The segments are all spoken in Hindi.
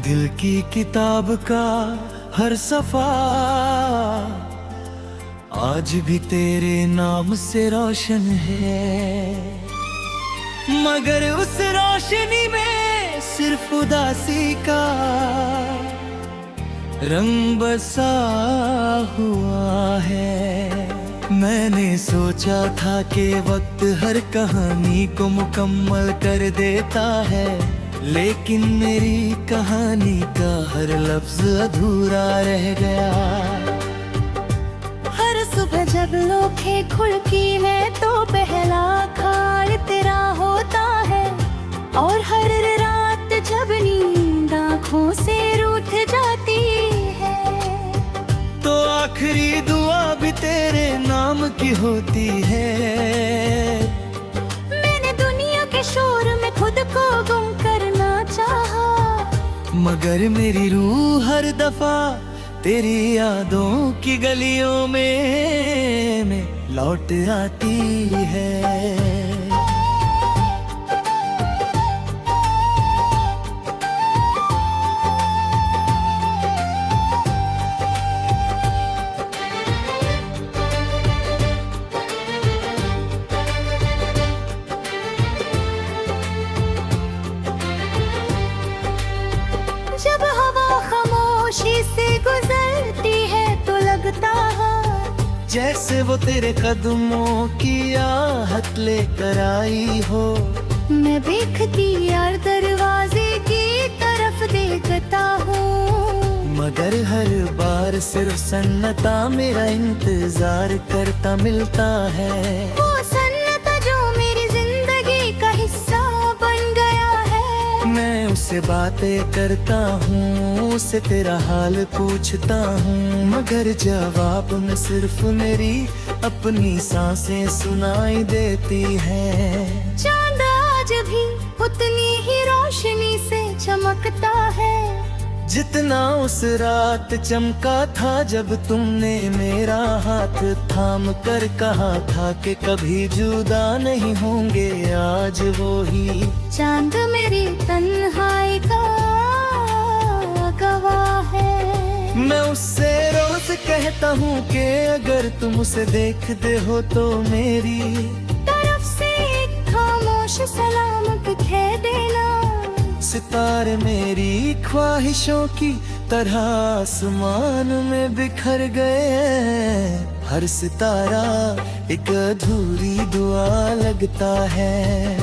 दिल की किताब का हर सफा आज भी तेरे नाम से रोशन है, मगर उस रोशनी में सिर्फ उदासी का रंग बसा हुआ है। मैंने सोचा था कि वक्त हर कहानी को मुकम्मल कर देता है, लेकिन मेरी कहानी का हर लफ्ज अधूरा रह गया। हर सुबह जब लोखे खुलती है तो पहला खार तेरा होता है, और हर रात जब नींद आँखों से रूठ जाती है तो आखिरी दुआ भी तेरे नाम की होती है। मैंने दुनिया के शोर में खुद को गुम करना चाहा, मगर मेरी रूह हर दफा तेरी यादों की गलियों में लौट आती है। जब हवा खामोशी से गुजरती है तो लगता है जैसे वो तेरे कदमों की आहट लेकर आई हो। मैं देखती यार दरवाजे की तरफ देखता हूँ, मगर हर बार सिर्फ सन्नाटा मेरा इंतजार करता मिलता है। वो सन्नाटा जो मेरी जिंदगी का हिस्सा बन गया है। मैं उससे बातें करता हूँ, उससे तेरा हाल पूछता हूँ, मगर जवाब में सिर्फ मेरी अपनी सांसें सुनाई देती हैं। चांद आज भी उतनी ही रोशनी से चमकता है जितना उस रात चमका था जब तुमने मेरा हाथ थाम कर कहा था कि कभी जुदा नहीं होंगे। आज वो ही चांद मेरी तन्हाई का गवाह है। मैं उससे रोज कहता हूँ कि अगर तुम उसे देखते हो तो मेरी तरफ से एक खामोश सलाम कह देना। सितारे मेरी ख्वाहिशों की तरह आसमान में बिखर गए। हर सितारा एक अधूरी दुआ लगता है।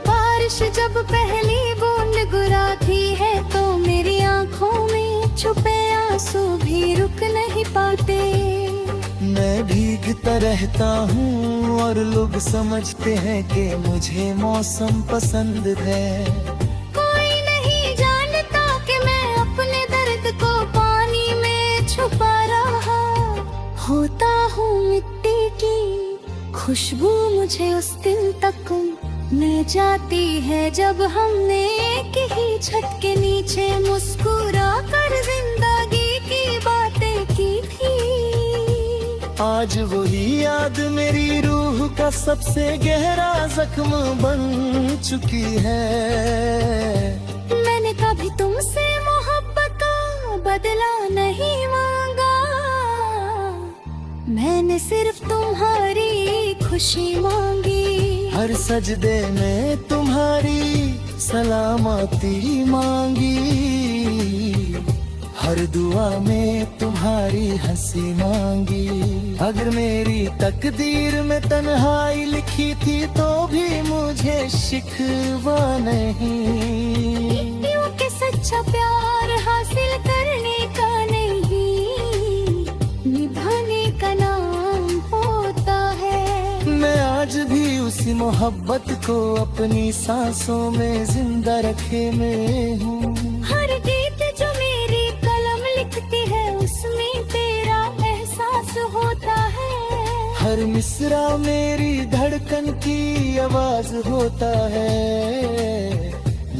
बारिश जब पहली बूंद गिराती है तो मेरी आंखों में छुपे आंसू भी रुक नहीं पाते। मैं भीगता रहता हूँ और लोग समझते हैं कि मुझे मौसम पसंद है। कोई नहीं जानता कि मैं अपने दर्द को पानी में छुपा रहा होता हूँ। मिट्टी की खुशबू मुझे उस दिल तक ले जाती है जब हमने एक ही छत के नीचे मुस्कुरा कर जिंदगी की बातें की थी। आज वही याद मेरी रूह का सबसे गहरा जख्म बन चुकी है। मैंने कभी तुमसे मोहब्बत का बदला नहीं मांगा, मैंने सिर्फ तुम्हारी खुशी मांगी। हर सजदे में तुम्हारी सलामती मांगी, हर दुआ में तुम्हारी हंसी मांगी। अगर मेरी तकदीर में तन्हाई लिखी थी तो भी मुझे शिकवा नहीं। क्योंकि सच्चा प्यार हासिल करने का नहीं, निभाने का नाम होता है। मैं आज भी उसी मोहब्बत को अपनी सांसों में जिंदा रखे में हूँ। हर गीत जो मेरी कलम लिखती है उसमें तेरा एहसास होता है। हर मिसरा मेरी धड़कन की आवाज होता है।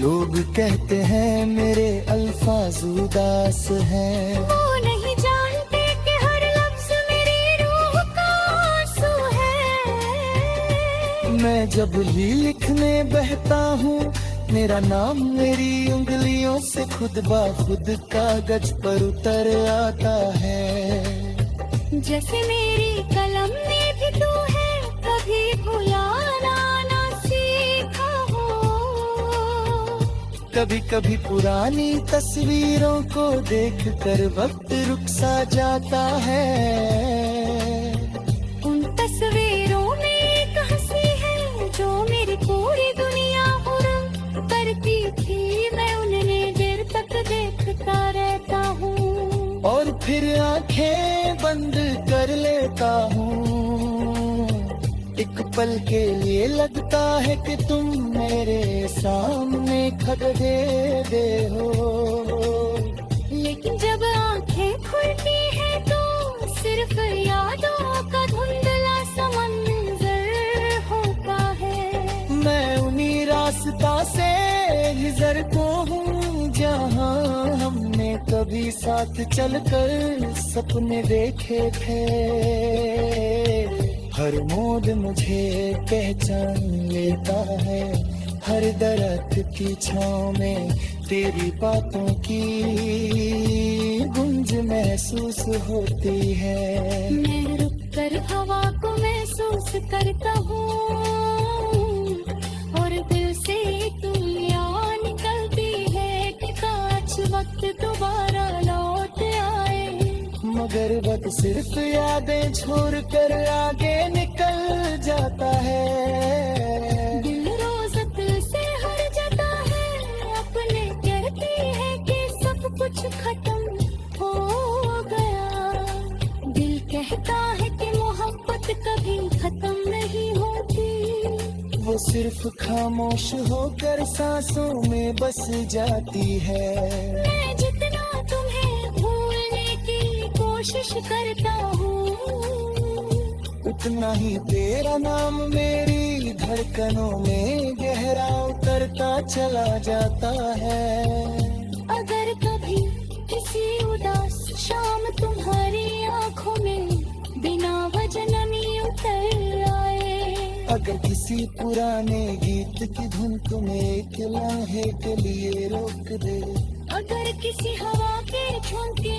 लोग कहते हैं मेरे अल्फाज उदास हैं। वो नहीं जानते कि हर लफ्ज मेरी रूह का आंसू है। मैं जब भी लिखने बहता हूँ, मेरा नाम मेरी उंगलियों से खुद ब खुद कागज पर उतर आता है। जैसे मेरी कलम में भी तू है, कभी भुलाना ना सीखा हो। कभी कभी पुरानी तस्वीरों को देखकर वक्त रुक सा जाता है। उन तस्वीरों में एक हंसी है जो मेरी पूरी दुनिया उड़म करती थी। मैं उन्हें देर तक देखता रहता हूँ और फिर आंखें बंद कर लेता हूँ। एक पल के लिए लगता है कि तुम मेरे सामने खड़े दे हो। लेकिन जब आंखें खुलती है तो सिर्फ यादों का धुंधला सा मंजर होता है। मैं उन्हीं रास्ता से गुजरता हूँ जहाँ हमने कभी साथ चलकर सपने देखे थे। हर मोड़ मुझे पहचान लेता है, हर दरख्त की छाँव में तेरी बातों की गूंज महसूस होती है। मैं रुक कर हवा को महसूस करता हूँ और दिल से तुम याद निकलती है कि काश वक्त दोबारा लौट आए। मगर वक्त सिर्फ यादें छोड़ कर आगे निकल जाता है। दिल रोज़त से हर जाता है, अपने कहती है कि सब कुछ खत्म हो गया। दिल कहता है कि मोहब्बत कभी खत्म नहीं होती। वो सिर्फ खामोश होकर सांसों में बस जाती है। मैं जितना तुम्हें भूलने की कोशिश करता हूँ, उतना ही तेरा नाम मेरी धड़कनों में गहरा उतरता चला जाता है। अगर कभी किसी उदास शाम तुम्हारी आंखों में बिना वजह नमी उतर आए। अगर किसी पुराने गीत की धुन तुम्हें एक लम्हे के लिए रोक दे। अगर किसी हवा के झोंके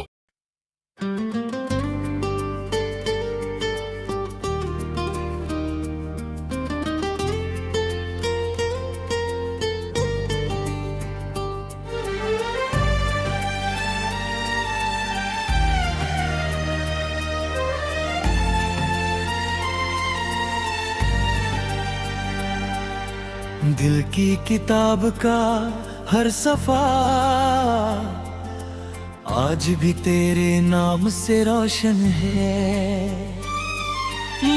दिल की किताब का हर सफा आज भी तेरे नाम से रोशन है।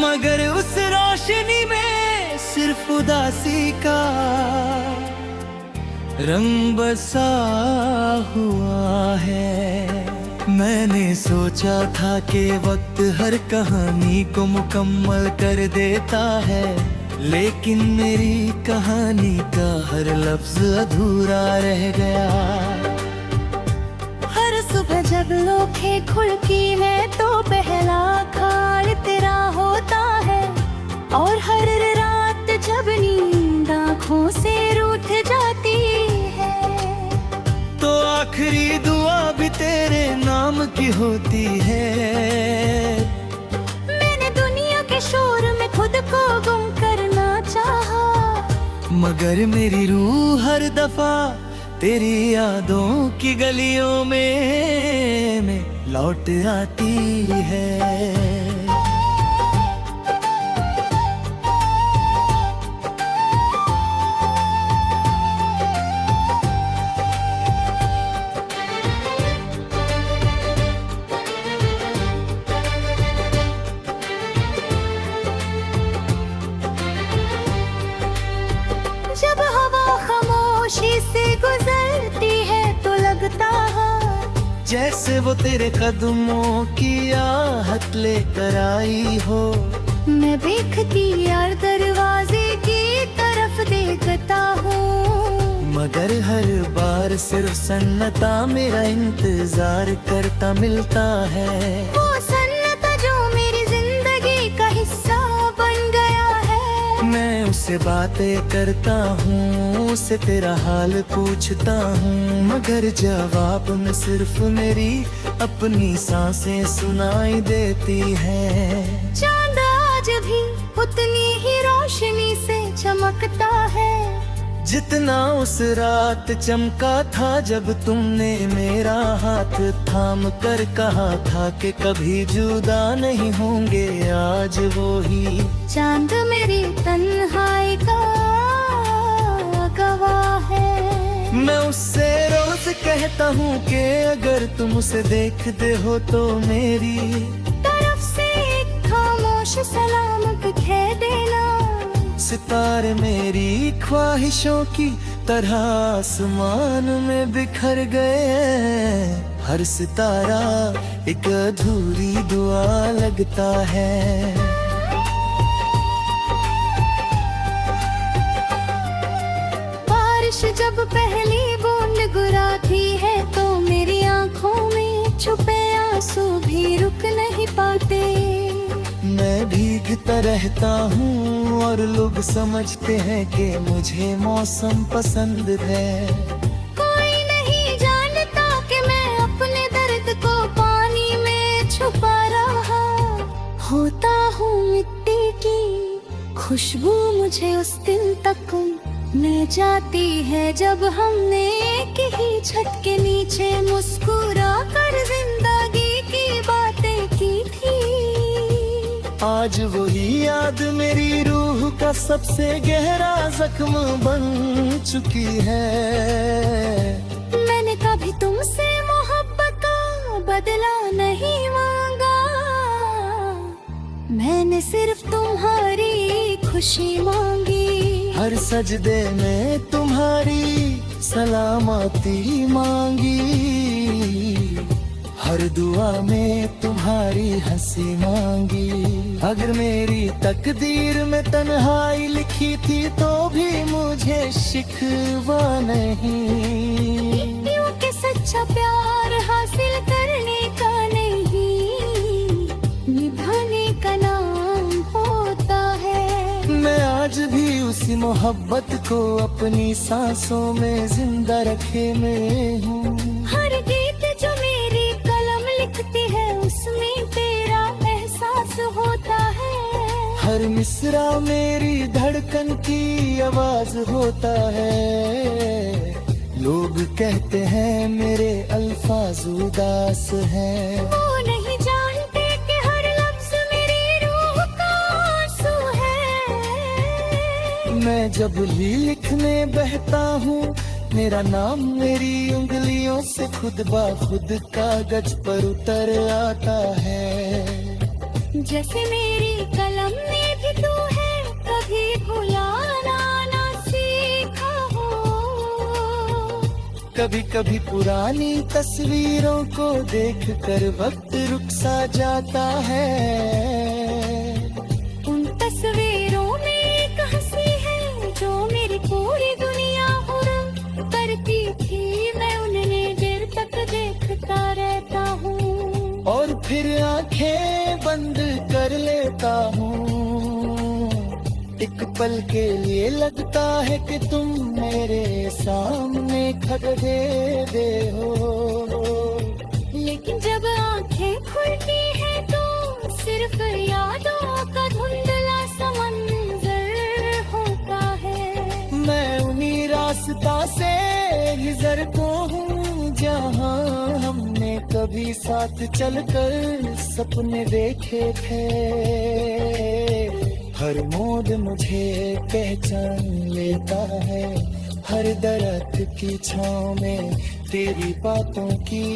मगर उस रोशनी में सिर्फ उदासी का रंग बसा हुआ है। मैंने सोचा था कि वक्त हर कहानी को मुकम्मल कर देता है, लेकिन मेरी कहानी का हर लफ्ज अधूरा रह गया। हर सुबह जब लोखें खुलती है तो पहला ख्याल तेरा होता है। और हर रात जब नींद आँखों से रूठ जाती है तो आखिरी दुआ भी तेरे नाम की होती है। मैंने दुनिया के शोर में खुद को गुम करना चाहा, मगर मेरी रूह हर दफा तेरी यादों की गलियों में लौट आती है। जब हवा खामोशी से गुजरती है तो लगता है जैसे वो तेरे कदमों की आहट लेकर आई हो। मैं देखती यार दरवाजे की तरफ देखता हूँ, मगर हर बार सिर्फ सन्नाटा मेरा इंतजार करता मिलता है। वो सन्नाटा जो मेरी जिंदगी का हिस्सा बन गया है। मैं उस तुझसे बातें करता हूँ, उससे तेरा हाल पूछता हूँ, मगर जवाब में सिर्फ मेरी अपनी सांसें सुनाई देती है। चांद आज भी उतनी ही रोशनी से चमकता है, जितना उस रात चमका था जब तुमने मेरा हाथ थाम कर कहा था कि कभी जुदा नहीं होंगे। आज वो ही चांद मेरी तन्हाई का गवाह है। मैं उससे रोज कहता हूँ कि अगर तुम उसे देखते हो तो मेरी तरफ से एक खामोश सलाम कह देना। सितारे मेरी ख्वाहिशों की तरह आसमान में बिखर गए हैं। हर सितारा एक अधूरी दुआ लगता है। बारिश जब पहली बूंद गिराती है तो मेरी आंखों में छुपे आंसू भी रुक नहीं पाते। मैं भीगता रहता हूँ और लोग समझते हैं कि मुझे मौसम पसंद है। कोई नहीं जानता कि मैं अपने दर्द को पानी में छुपा रहा होता हूँ। मिट्टी की खुशबू मुझे उस दिन तक न जाती है जब हमने एक ही छत के नीचे मुस्कुरा कर जिंदगी की बातें की थी। आज वही याद मेरी रूह का सबसे गहरा जख्म बन चुकी है। मैंने कभी तुमसे मोहब्बत का बदला नहीं मांगा, मैंने सिर्फ तुम्हारी खुशी मांगी। हर सजदे में तुम्हारी सलामती मांगी, हर दुआ में तुम्हारी हंसी मांगी। अगर मेरी तकदीर में तन्हाई लिखी थी तो भी मुझे शिकवा नहीं। क्योंकि सच्चा प्यार हासिल करने का नहीं, निभाने का नाम होता है। मैं आज भी उसी मोहब्बत को अपनी सांसों में जिंदा रखे में हूँ। हर गीत जो मेरी कलम लिखती है उसमें तेरा एहसास होता है। हर मिसरा मेरी धड़कन की आवाज होता है। लोग कहते हैं मेरे अल्फाज उदास हैं। वो नहीं जानते कि हर लफ्ज मेरी रूह का आंसू है। मैं जब भी लिखने बहता हूँ मेरा नाम मेरी उंगलियों से खुद ब खुद कागज पर उतर आता है। जैसे मेरी कलम में भी तू है, कभी भुलाना ना सीखा हो। कभी कभी पुरानी तस्वीरों को देख कर वक्त रुक सा जाता है। उन तस्वीरों में एक हंसी है जो मेरी पूरी दुनिया हुरम करती थी। मैं उन्हें देर तक देखता रहता हूँ और फिर आंखें बंद कर लेता हूँ। एक पल के लिए लगता है कि तुम मेरे सामने खड़े हो। लेकिन जब आंखें खुलती है तो सिर्फ यादों का धुंधला सा मंजर होता है। मैं उन्हीं रास्ता से गुजरता हूँ जहाँ हमने कभी साथ चलकर सपने देखे थे। हर मोड़ मुझे पहचान लेता है। हर दरख्त की छाँव में तेरी बातों की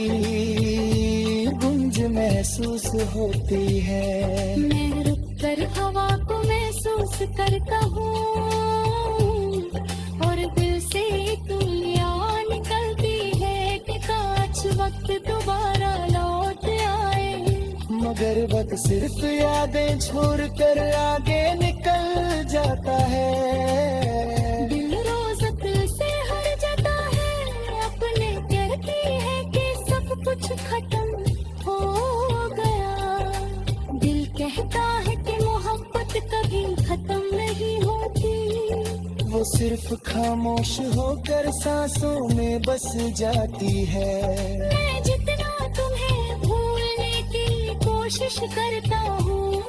गूंज महसूस होती है। मैं रुक कर हवा को महसूस करता हूँ और दिल से तुलियाँ निकलती है कि काश वक्त दोबारा लौट आए। मगर वक्त सिर्फ यादें छोड़ कर आगे निकल जाता है। दिल रोज दिल से हर जाता है, अपने कहती है कि सब कुछ खत्म हो गया। दिल कहता है कि मोहब्बत कभी खत्म नहीं होती। सिर्फ खामोश होकर सांसों में बस जाती है। मैं जितना तुम्हें भूलने की कोशिश करता हूँ,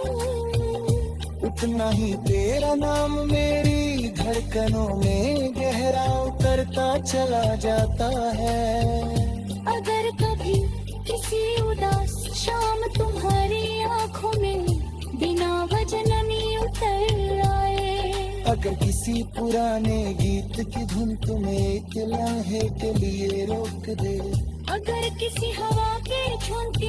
उतना ही तेरा नाम मेरी धड़कनों में गहरा उतरता चला जाता है। अगर कभी किसी उदास शाम तुम्हारी आंखों में बिना वजह नमी उतर आए, अगर किसी पुराने गीत की धुन तुम्हें एक लम्हे के लिए रोक दे, अगर किसी हवा के झोंके